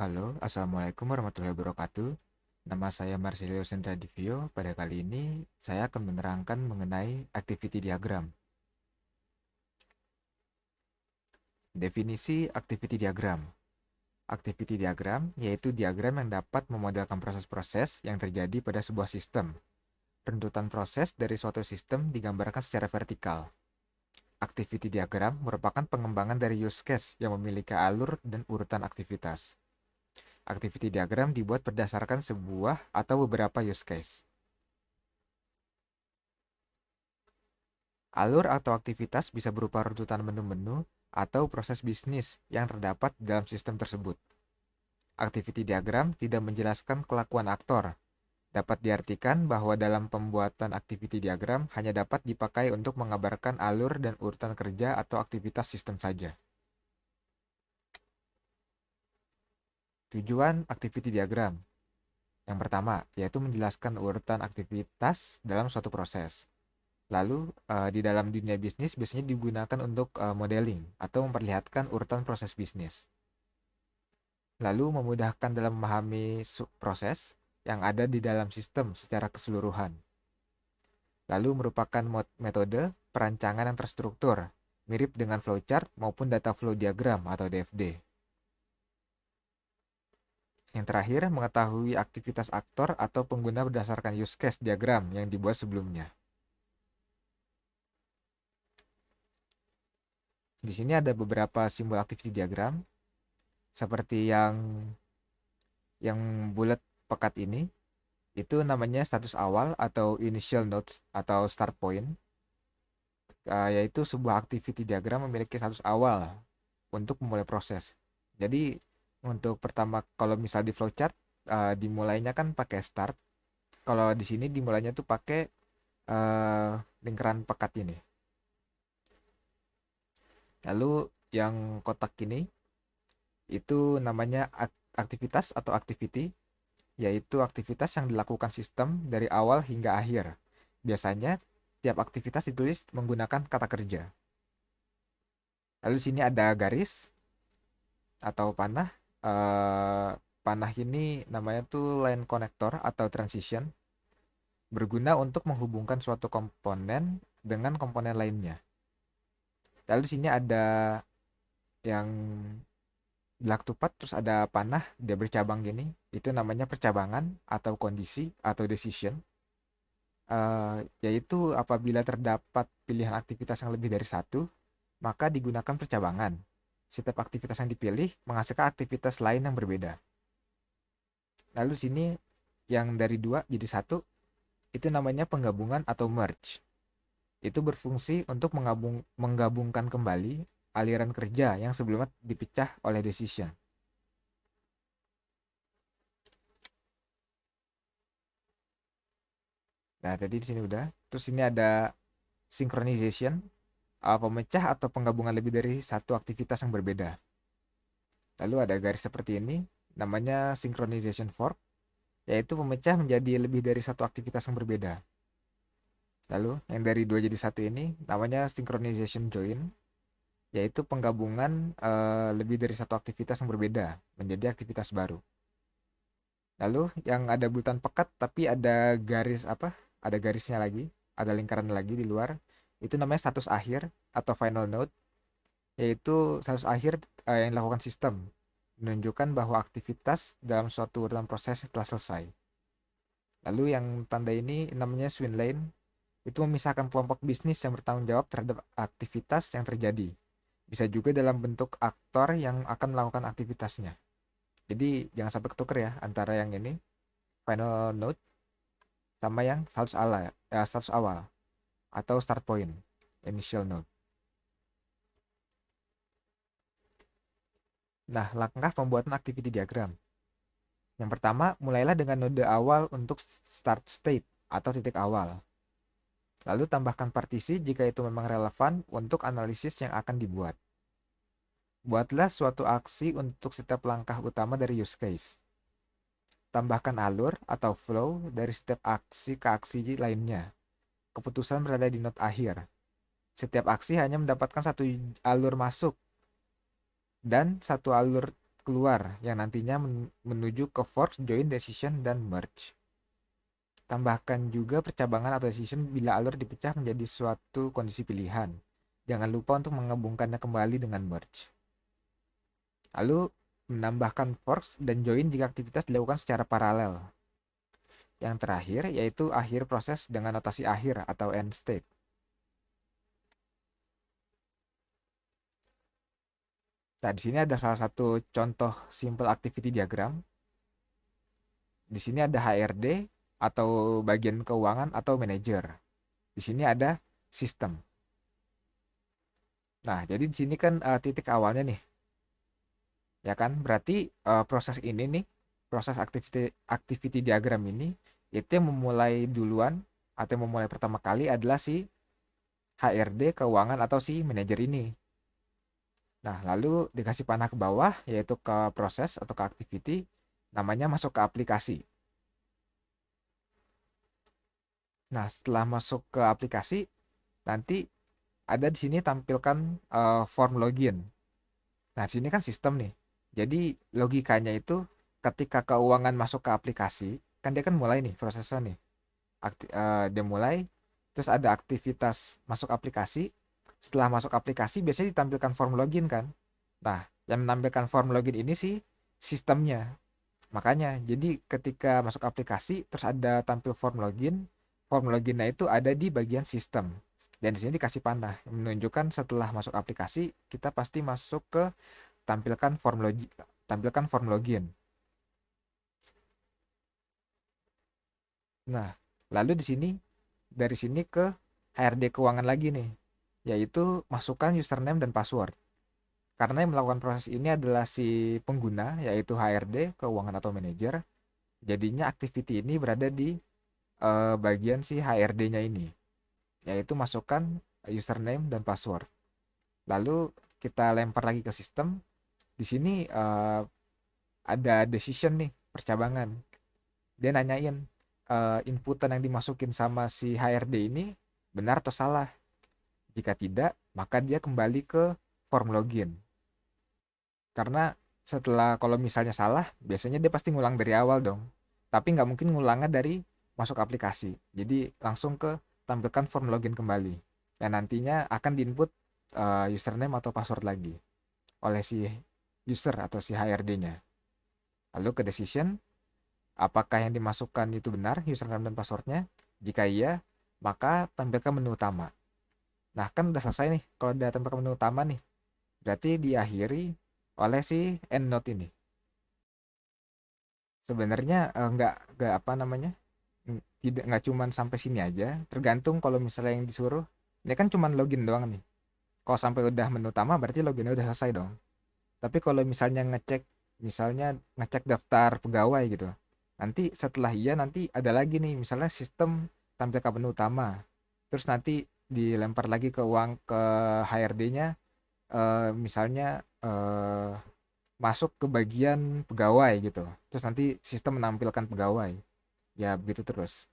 Halo, Assalamualaikum warahmatullahi wabarakatuh. Nama saya Marcelio Sendradivio. Pada kali ini, saya akan menerangkan mengenai activity diagram. Definisi activity diagram. Activity diagram yaitu diagram yang dapat memodelkan proses-proses yang terjadi pada sebuah sistem. Runtutan proses dari suatu sistem digambarkan secara vertikal. Activity diagram merupakan pengembangan dari use case yang memiliki alur dan urutan aktivitas. Activity diagram dibuat berdasarkan sebuah atau beberapa use case. Alur atau aktivitas bisa berupa runtutan menu-menu atau proses bisnis yang terdapat dalam sistem tersebut. Activity diagram tidak menjelaskan kelakuan aktor. Dapat diartikan bahwa dalam pembuatan activity diagram hanya dapat dipakai untuk mengabarkan alur dan urutan kerja atau aktivitas sistem saja. Tujuan activity diagram. Yang pertama, yaitu menjelaskan urutan aktivitas dalam suatu proses. Lalu, di dalam dunia bisnis biasanya digunakan untuk modeling atau memperlihatkan urutan proses bisnis. Lalu, memudahkan dalam memahami proses yang ada di dalam sistem secara keseluruhan. Lalu, merupakan metode perancangan yang terstruktur, mirip dengan flowchart maupun data flow diagram atau DFD. Yang terakhir, mengetahui aktivitas aktor atau pengguna berdasarkan use case diagram yang dibuat sebelumnya. Di sini ada beberapa simbol activity diagram, seperti yang bulat pekat ini, itu namanya status awal atau initial nodes atau start point, yaitu sebuah activity diagram memiliki status awal untuk memulai proses. Jadi untuk pertama, kalau misal di flowchart, dimulainya kan pakai start. Kalau di sini dimulainya tuh pakai lingkaran pekat ini. Lalu yang kotak ini itu namanya aktivitas atau activity, yaitu aktivitas yang dilakukan sistem dari awal hingga akhir. Biasanya tiap aktivitas ditulis menggunakan kata kerja. Lalu di sini ada garis atau panah. Panah ini namanya tuh line connector atau transition, berguna untuk menghubungkan suatu komponen dengan komponen lainnya. Lalu di sini ada yang belak tupat, terus ada panah, dia bercabang gini. Itu namanya percabangan atau kondisi atau decision. Yaitu apabila terdapat pilihan aktivitas yang lebih dari satu, maka digunakan percabangan. Setiap aktivitas yang dipilih menghasilkan aktivitas lain yang berbeda. Lalu sini yang dari dua jadi satu, itu namanya penggabungan atau merge. Itu berfungsi untuk menggabungkan kembali aliran kerja yang sebelumnya dipecah oleh decision. Nah, tadi di sini udah. Terus ini ada synchronization, pemecah atau penggabungan lebih dari satu aktivitas yang berbeda. Lalu ada garis seperti ini, namanya synchronization fork, yaitu pemecah menjadi lebih dari satu aktivitas yang berbeda. Lalu yang dari dua jadi satu ini namanya synchronization join, yaitu penggabungan lebih dari satu aktivitas yang berbeda menjadi aktivitas baru. Lalu yang ada bulatan pekat tapi ada garis apa? Ada garisnya lagi, ada lingkaran lagi di luar. Itu namanya status akhir atau final node, yaitu status akhir yang dilakukan sistem, menunjukkan bahwa aktivitas dalam suatu urutan proses telah selesai. Lalu yang tanda ini namanya swim lane, itu memisahkan kelompok bisnis yang bertanggung jawab terhadap aktivitas yang terjadi. Bisa juga dalam bentuk aktor yang akan melakukan aktivitasnya. Jadi jangan sampai ketukar ya antara yang ini final node sama yang status awal atau start point, initial node. Nah, langkah pembuatan activity diagram. Yang pertama, mulailah dengan node awal untuk start state atau titik awal. Lalu tambahkan partisi jika itu memang relevan untuk analisis yang akan dibuat. Buatlah suatu aksi untuk setiap langkah utama dari use case. Tambahkan alur atau flow dari setiap aksi ke aksi lainnya. Keputusan berada di node akhir. Setiap aksi hanya mendapatkan satu alur masuk dan satu alur keluar yang nantinya menuju ke fork, join, decision, dan merge. Tambahkan juga percabangan atau decision bila alur dipecah menjadi suatu kondisi pilihan. Jangan lupa untuk menggabungkannya kembali dengan merge. Lalu menambahkan forks dan join jika aktivitas dilakukan secara paralel. Yang terakhir yaitu akhir proses dengan notasi akhir atau end state. Nah, di sini ada salah satu contoh simple activity diagram. Di sini ada HRD atau bagian keuangan atau manajer. Di sini ada sistem. Nah, jadi di sini kan titik awalnya nih. Ya kan? Berarti proses ini nih, proses activity diagram ini itu yang memulai duluan atau yang memulai pertama kali adalah si HRD keuangan atau si manajer ini. Nah, lalu dikasih panah ke bawah yaitu ke proses atau ke activity namanya masuk ke aplikasi. Nah, setelah masuk ke aplikasi nanti ada di sini tampilkan form login. Nah, di sini kan sistem nih. Jadi logikanya itu ketika keuangan masuk ke aplikasi, kan dia kan mulai nih prosesnya nih. Dia mulai, terus ada aktivitas masuk aplikasi. Setelah masuk aplikasi biasanya ditampilkan form login kan. Nah, yang menampilkan form login ini sih sistemnya. Makanya, jadi ketika masuk aplikasi terus ada tampil form loginnya itu ada di bagian sistem. Dan di sini dikasih panah menunjukkan setelah masuk aplikasi kita pasti masuk ke tampilkan form login. Nah, lalu di sini dari sini ke HRD keuangan lagi nih, yaitu masukkan username dan password. Karena yang melakukan proses ini adalah si pengguna, yaitu HRD keuangan atau manajer. Jadinya activity ini berada di bagian si HRD-nya ini, yaitu masukkan username dan password. Lalu kita lempar lagi ke sistem. Di sini ada decision nih, percabangan. Dia nanyain inputan yang dimasukin sama si HRD ini benar atau salah. Jika tidak, maka dia kembali ke form login. Karena setelah kalau misalnya salah, biasanya dia pasti ngulang dari awal dong. Tapi nggak mungkin ngulangnya dari masuk aplikasi. Jadi langsung ke tampilkan form login kembali. Dan nantinya akan diinput username atau password lagi oleh si user atau si HRD-nya. Lalu ke decision, apakah yang dimasukkan itu benar username dan passwordnya? Jika iya, maka tampilkan menu utama. Nah, kan udah selesai nih. Kalau udah tampilkan menu utama nih, berarti diakhiri oleh si EndNote ini. Sebenarnya nggak apa namanya, tidak nggak cuman sampai sini aja. Tergantung kalau misalnya yang disuruh, ini kan cuman login doang nih. Kalau sampai udah menu utama berarti loginnya udah selesai dong. Tapi kalau misalnya ngecek daftar pegawai gitu. Nanti setelah iya nanti ada lagi nih misalnya sistem tampilkan menu utama. Terus nanti dilempar lagi ke HRD-nya misalnya masuk ke bagian pegawai gitu. Terus nanti sistem menampilkan pegawai. Ya begitu terus.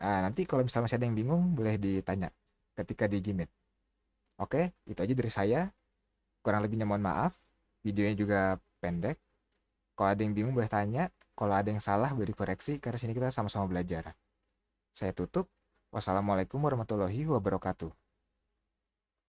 Nah, nanti kalau misalnya masih ada yang bingung boleh ditanya ketika di Gmeet. Oke, itu aja dari saya. Kurang lebihnya mohon maaf. Videonya juga pendek. Kalau ada yang bingung boleh tanya. Kalau ada yang salah boleh dikoreksi karena sini kita sama-sama belajar. Saya tutup. Wassalamualaikum warahmatullahi wabarakatuh.